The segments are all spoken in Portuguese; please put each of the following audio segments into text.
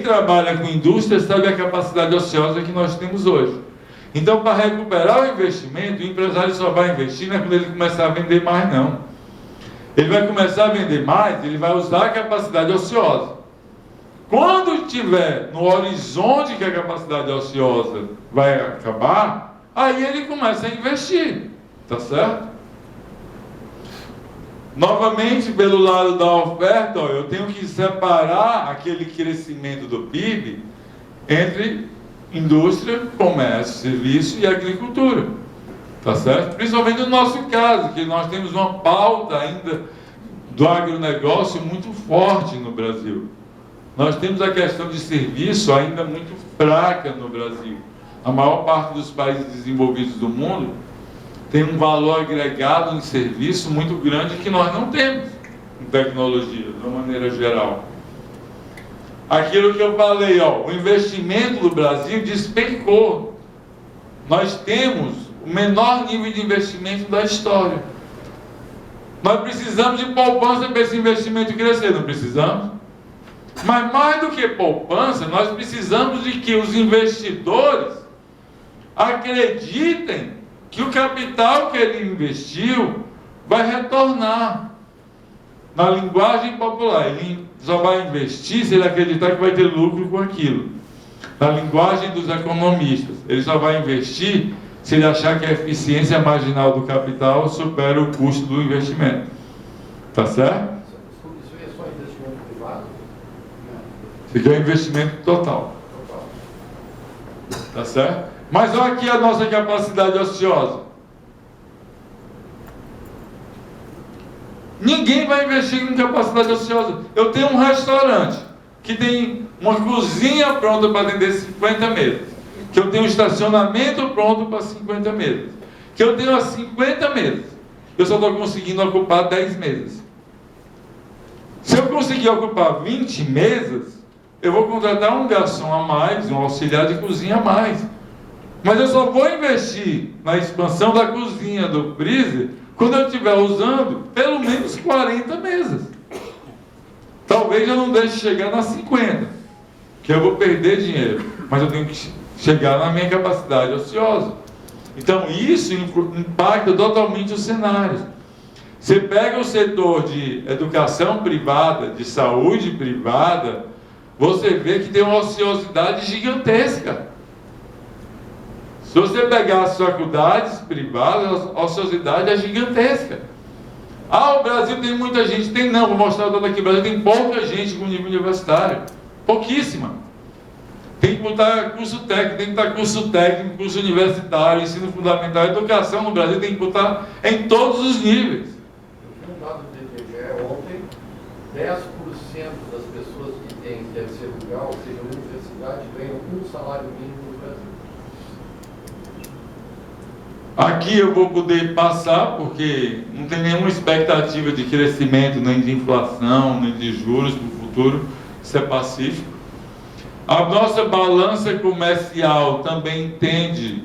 trabalha com indústria sabe a capacidade ociosa que nós temos hoje. Então, para recuperar o investimento, o empresário só vai investir não é quando ele começar a vender mais, não. Ele vai começar a vender mais, ele vai usar a capacidade ociosa. Quando tiver no horizonte que a capacidade ociosa vai acabar, aí ele começa a investir, tá certo? Novamente, pelo lado da oferta, eu tenho que separar aquele crescimento do PIB entre indústria, comércio, serviço e agricultura, tá certo? Principalmente no nosso caso, que nós temos uma pauta ainda do agronegócio muito forte no Brasil. Nós temos a questão de serviço ainda muito fraca no Brasil. A maior parte dos países desenvolvidos do mundo tem um valor agregado em serviço muito grande que nós não temos em tecnologia, de uma maneira geral. Aquilo que eu falei, o investimento do Brasil despencou. Nós temos o menor nível de investimento da história. Nós precisamos de poupança para esse investimento crescer, não precisamos? Mas mais do que poupança, nós precisamos de que os investidores acreditem que o capital que ele investiu vai retornar. Na linguagem popular, ele só vai investir se ele acreditar que vai ter lucro com aquilo. Na linguagem dos economistas, ele só vai investir se ele achar que a eficiência marginal do capital supera o custo do investimento. Tá certo? Isso é só investimento privado? Isso aqui é investimento total. Tá certo? Mas olha aqui a nossa capacidade ociosa. Ninguém vai investir em capacidade ociosa. Eu tenho um restaurante que tem uma cozinha pronta para atender 50 mesas, que eu tenho um estacionamento pronto para 50 mesas, que eu tenho as 50 mesas. Eu só estou conseguindo ocupar 10 mesas. Se eu conseguir ocupar 20 mesas, eu vou contratar um garçom a mais, um auxiliar de cozinha a mais. Mas eu só vou investir na expansão da cozinha do freezer quando eu estiver usando pelo menos 40 mesas. Talvez eu não deixe chegar nas 50, que eu vou perder dinheiro, mas eu tenho que chegar na minha capacidade ociosa. Então isso impacta totalmente os cenários. Você pega o setor de educação privada, de saúde privada, você vê que tem uma ociosidade gigantesca. Se você pegar as faculdades privadas, a ociosidade é gigantesca. O Brasil tem muita gente. Tem não, vou mostrar o dado aqui. O Brasil tem pouca gente com nível universitário. Pouquíssima. Tem que botar curso técnico, tem que botar curso técnico, curso universitário, ensino fundamental. Educação no Brasil tem que botar em todos os níveis. Eu vi um dado do IBGE ontem, 10% das pessoas que têm terceiro grau, ou seja, universidade, ganham um salário mínimo no Brasil. Aqui eu vou poder passar, porque não tem nenhuma expectativa de crescimento, nem de inflação, nem de juros no futuro. Isso é pacífico. A nossa balança comercial também tende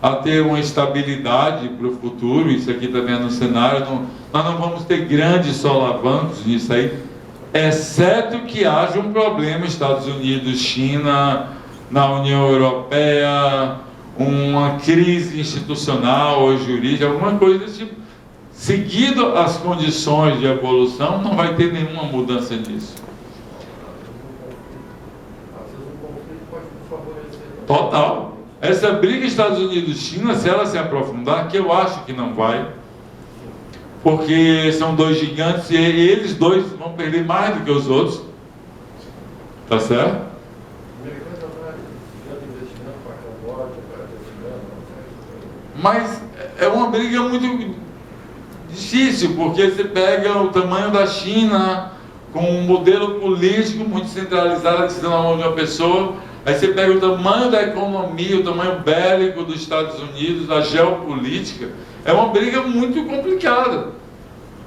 a ter uma estabilidade para o futuro. Isso aqui também é no cenário. Nós não vamos ter grandes solavancos nisso aí, exceto que haja um problema Estados Unidos, China, na União Europeia, uma crise institucional ou jurídica, alguma coisa desse tipo. Seguido as condições de evolução, não vai ter nenhuma mudança nisso. Às vezes um conflito pode nos favorecer. Total. Essa briga Estados Unidos-China, se ela se aprofundar, que eu acho que não vai, porque são dois gigantes e eles dois vão perder mais do que os outros. Tá certo? Mas é uma briga muito difícil, porque você pega o tamanho da China, com um modelo político muito centralizado, que está na mão de uma pessoa, aí você pega o tamanho da economia, o tamanho bélico dos Estados Unidos, a geopolítica, é uma briga muito complicada.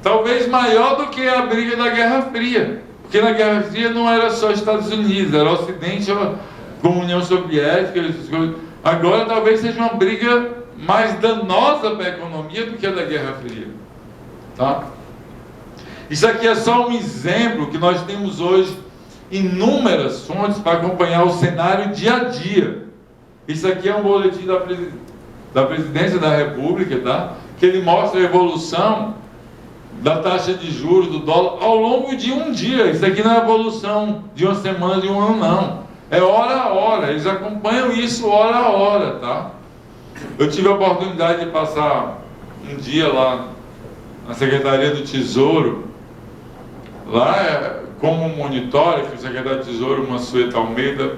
Talvez maior do que a briga da Guerra Fria, porque na Guerra Fria não era só Estados Unidos, era o Ocidente com a União Soviética, essas coisas. Agora talvez seja uma briga mais danosa para a economia do que a da Guerra Fria. Tá? Isso aqui é só um exemplo que nós temos hoje inúmeras fontes para acompanhar o cenário dia a dia. Isso aqui é um boletim da Presidência da República, tá? Que ele mostra a evolução da taxa de juros do dólar ao longo de um dia. Isso aqui não é evolução de uma semana, de um ano, não. É hora a hora. Eles acompanham isso hora a hora, tá? Eu tive a oportunidade de passar um dia lá na Secretaria do Tesouro, lá como monitor, que o secretário do Tesouro, Mansueto Almeida,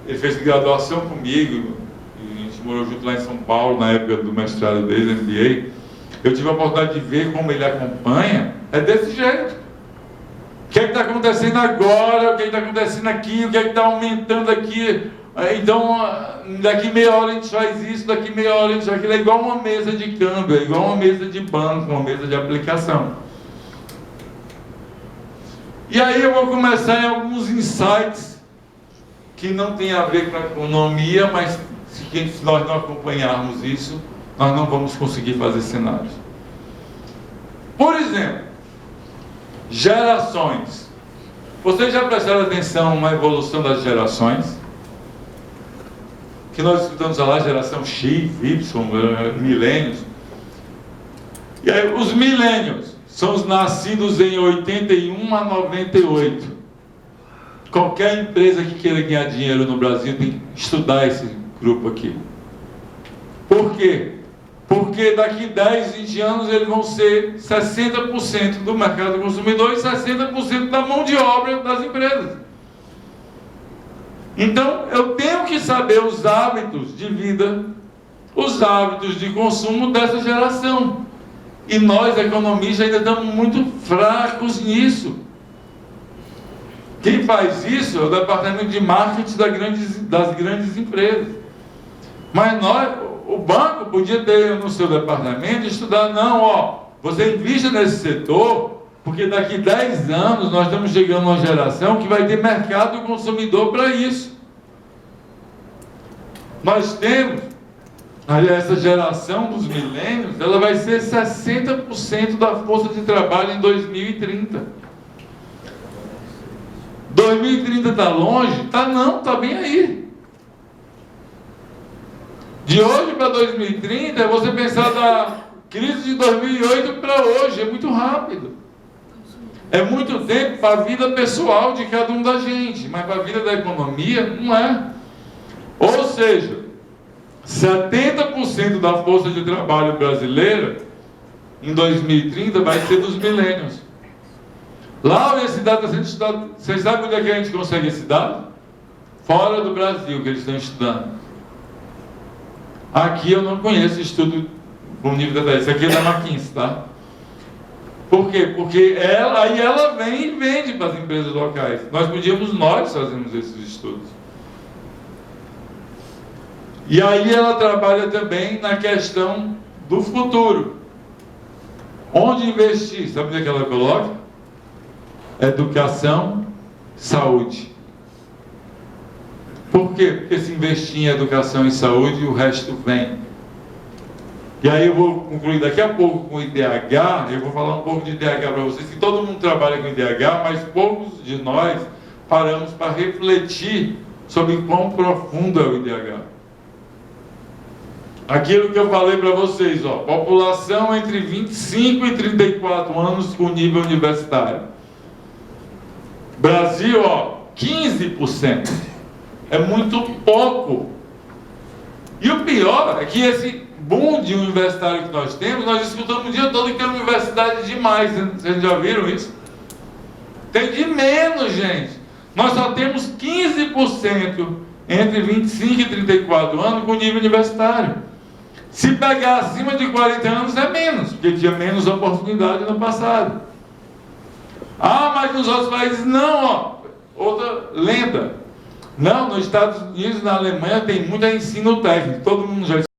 ele fez graduação comigo, e a gente morou junto lá em São Paulo, na época do mestrado dele, MBA. Eu tive a oportunidade de ver como ele acompanha, é desse jeito. O que é que está acontecendo agora, o que é que está acontecendo aqui, o que é que está aumentando aqui. Então, daqui meia hora a gente faz isso, daqui meia hora a gente faz aquilo. É igual uma mesa de câmbio, é igual uma mesa de banco, uma mesa de aplicação. E aí eu vou começar em alguns insights que não tem a ver com a economia, mas se nós não acompanharmos isso, nós não vamos conseguir fazer cenários. Por exemplo, gerações. Vocês já prestaram atenção na evolução das gerações? Que nós escutamos falar geração X, Y, milênios. E aí, os milênios são os nascidos em 81 a 98. Qualquer empresa que queira ganhar dinheiro no Brasil tem que estudar esse grupo aqui. Por quê? Porque daqui 10, 20 anos eles vão ser 60% do mercado consumidor e 60% da mão de obra das empresas. Então, eu tenho que saber os hábitos de vida, os hábitos de consumo dessa geração. E nós, economistas, ainda estamos muito fracos nisso. Quem faz isso é o departamento de marketing das grandes empresas. Mas o banco podia ter no seu departamento estudar, não, você invista nesse setor, porque daqui 10 anos nós estamos chegando a uma geração que vai ter mercado consumidor para isso. Nós temos, essa geração dos milênios, ela vai ser 60% da força de trabalho em 2030. 2030 está longe? Não, está bem aí. De hoje para 2030 é você pensar da crise de 2008 para hoje, é muito rápido. É muito tempo para a vida pessoal de cada um da gente, mas para a vida da economia não é. Ou seja, 70% da força de trabalho brasileira em 2030 vai ser dos milênios. Lá a universidade está sendo estudada. Vocês sabem onde é que a gente consegue esse dado? Fora do Brasil que eles estão estudando. Aqui eu não conheço estudo com nível da isso aqui é da McKinsey, tá? Por quê? Porque ela vem e vende para as empresas locais. Nós fazemos esses estudos. E aí ela trabalha também na questão do futuro. Onde investir? Sabe onde é que ela coloca? Educação, saúde. Por quê? Porque se investir em educação e saúde, o resto vem. E aí eu vou concluir daqui a pouco com o IDH, eu vou falar um pouco de IDH para vocês, que todo mundo trabalha com IDH, mas poucos de nós paramos para refletir sobre quão profundo é o IDH. Aquilo que eu falei para vocês, população entre 25 e 34 anos com nível universitário. Brasil, 15%. É muito pouco. E o pior é que esse boom de universitário que nós temos, nós escutamos o dia todo que tem universidade demais. Vocês já viram isso? Tem de menos, gente. Nós só temos 15% entre 25 e 34 anos com nível universitário. Se pegar acima de 40 anos é menos, porque tinha menos oportunidade no passado. Mas nos outros países não, outra lenda. Não, nos Estados Unidos e na Alemanha tem muito ensino técnico. Todo mundo já